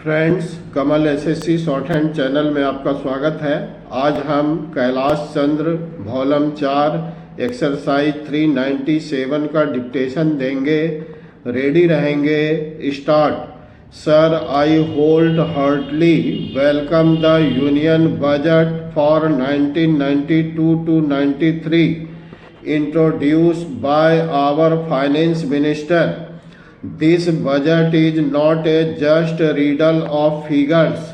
Friends, कमल SSC short hand channel में आपका स्वागत है। आज हम कैलाश चंद्र वॉल्यूम 4 एक्सरसाइज 397 का डिक्टेशन देंगे। रेडी रहेंगे? Start. Sir, I hold heartily welcome the union budget for 1992 to 93 introduced by our finance minister. This budget is not a just riddle of figures.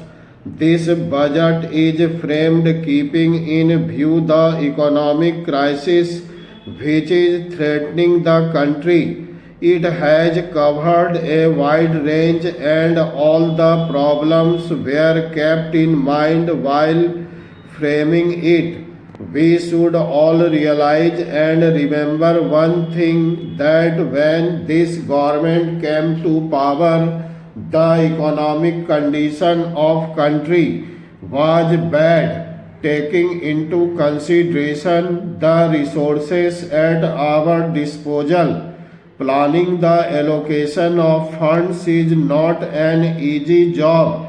This budget is framed keeping in view the economic crisis which is threatening the country. It has covered a wide range and all the problems were kept in mind while framing it. We should all realize and remember one thing, that when this government came to power, the economic condition of country was bad, taking into consideration the resources at our disposal. Planning the allocation of funds is not an easy job.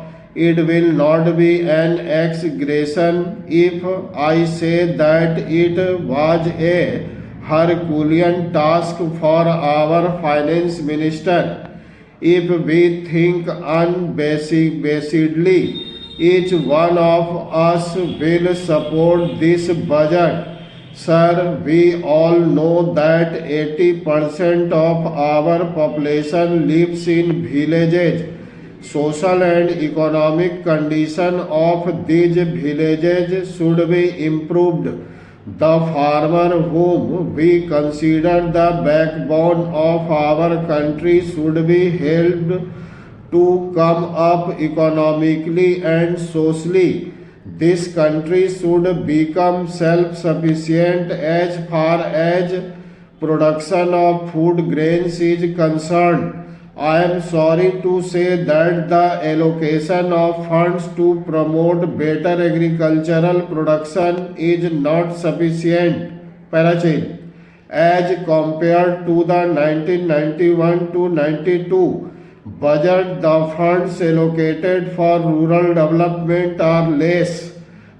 It will not be an exaggeration if I say that it was a Herculean task for our finance minister. If we think unbasedly, each one of us will support this budget. Sir, we all know that 80% of our population lives in villages. Social and economic condition of these villages should be improved. The farmer, whom we consider the backbone of our country, should be helped to come up economically and socially. This country should become self-sufficient as far as production of food grains is concerned. I am sorry to say that the allocation of funds to promote better agricultural production is not sufficient. Parachute. As compared to the 1991 to 92 budget, the funds allocated for rural development are less.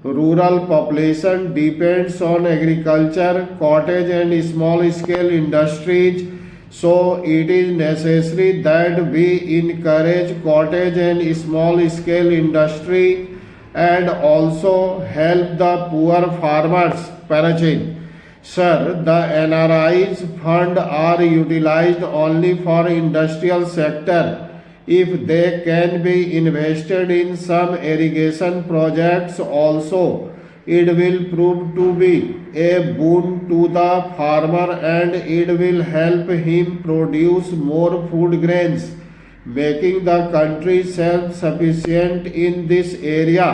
Rural population depends on agriculture, cottage and small scale industries. So it is necessary that we encourage cottage and small scale industry and also help the poor farmers. Parachute. Sir, the NRI's fund are utilized only for industrial sector. If they can be invested in some irrigation projects also, it will prove to be a boon to the farmer and it will help him produce more food grains, making the country self-sufficient in this area.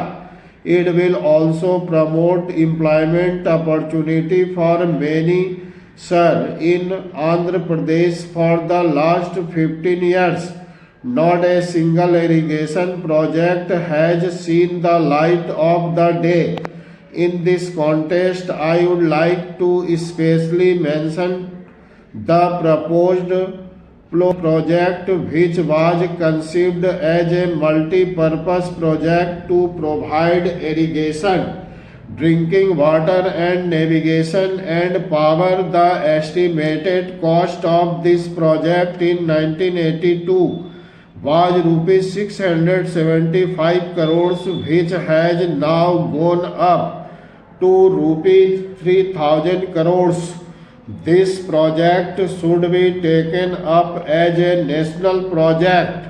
It will also promote employment opportunity for many. Sir, in Andhra Pradesh for the last 15 years, not a single irrigation project has seen the light of the day. In this context, I would like to especially mention the proposed project, which was conceived as a multi-purpose project to provide irrigation, drinking water and navigation and power. The estimated cost of this project in 1982 was rupees 675 crores, which has now gone up to rupees 3000 crores. This project should be taken up as a national project.